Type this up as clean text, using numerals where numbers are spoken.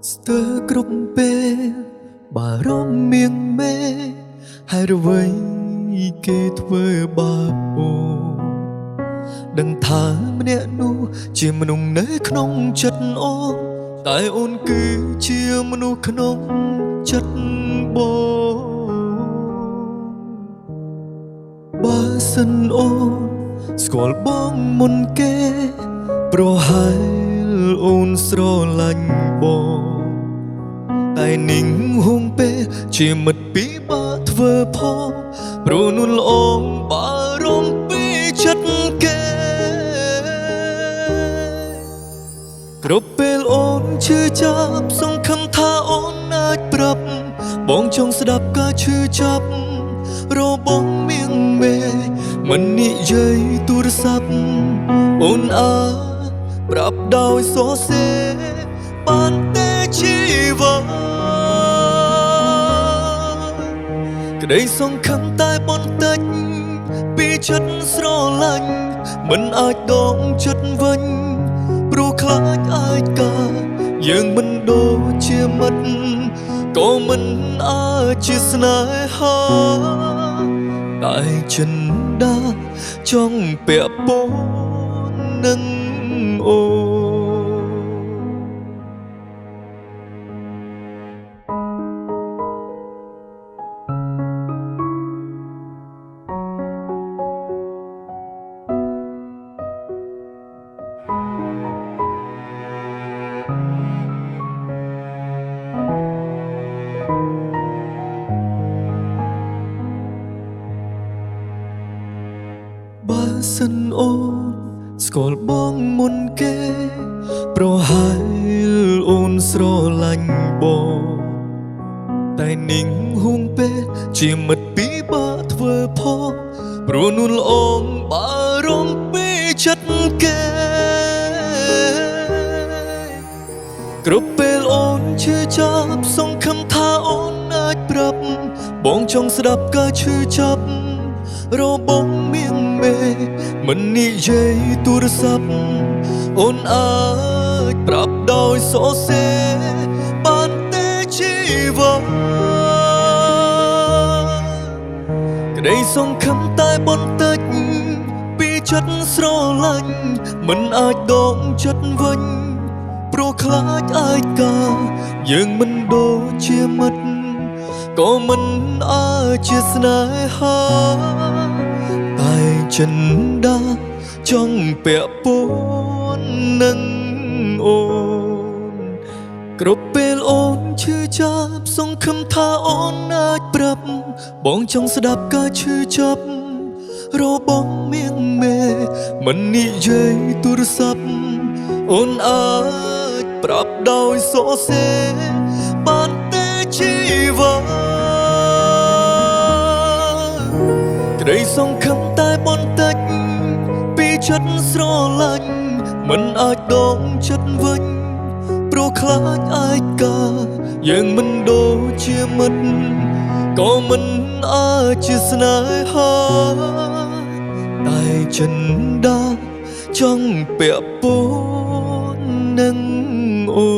ស្ទើរគ្រប់ពេលបារម្ភមៀងមេហើយអ្វីគេធ្វើបាបអូដឹងថាម្នាក់នោះជាមនុស្សនៅក្នុងចិត្តអូនតែអូនគឺជាមនុស្សក្នុងចិត្តបងបើសិនអូនស្គាល់បងមុនគេប្រហែលអូនស្រឡាញ់បងតែនិងហួងពេលជាមិត្តពីបាធ្វើផងព្រោះនួនល្អងបារម្ភពីចិត្តគេគ្រប់ពេលអូនឈឺចាប់សង្ឃឹមថាអូនអាចប្រាប់បងចង់ស្ដាប់ការឈឺចាប់របស់មៀងមេមិននិយាយទូរស័ព្ទអូនអាចប្រាប់ដោយសរសេរបានតែជីវិតក្តីសង្ឃឹមតែបន្តិចពីចិត្តស្រឡាញ់មិនអាចដកចិត្តវិញព្រោះខ្លាចអាចការយើងមិនដូចជាមិត្តក៏មិនអាចជាស្នេហាតែចិនដាចង់ពាក់ព័ន្ធនឹងអូបើសិនអូនស្គាល់បងមុនគេប្រហែលអូនស្រឡាញ់បងតែនិងហួងពេលជាមិត្តពីបាធ្វើផងព្រោះនួនល្អងបារម្ភពីចិត្តគេគ្រប់ពេលអូនឈឺចាប់សង្ឃឹមថាអូនអាចប្រាប់បងចង់ស្ដាប់ការឈឺចាប់របស់មៀងមេមិននិយាយទូរស័ព្ទអូនអាចប្រាប់ដោយសរសេរបានតែជីវិតក្តីសង្ឃឹមតែបន្តិចពីចិត្តស្រឡាញ់មិនអាចដកចិត្តវិញព្រោះខ្លាចអាចការយើងមិនដូចជាមិត្តក៏មិនអាចជាស្នេហាតែចិនដាចង់ពាក់ព័ន្ធនឹងអូនគ្រប់ពេលអូនឈឺចាប់សង្ឃឹមថាអូនអាចប្រាប់បងចង់ស្ដាប់ការឈឺចាប់របស់មៀងមេមិននិយាយទូរស័ព្ទអូនអាចប្រាប់ដោយសរសេរបានតែជីវិតក្តីសង្ឃឹមតែបន្តិចពីចិត្តស្រឡាញ់មិនអាចដកចិត្តវិញព្រោះខ្លាចអាចការយើងមិនដូចជាមិត្តក៏មិនអាចជាស្នេហាតែចិនដាចង់ពាក់ព័ន្ធនឹងអូ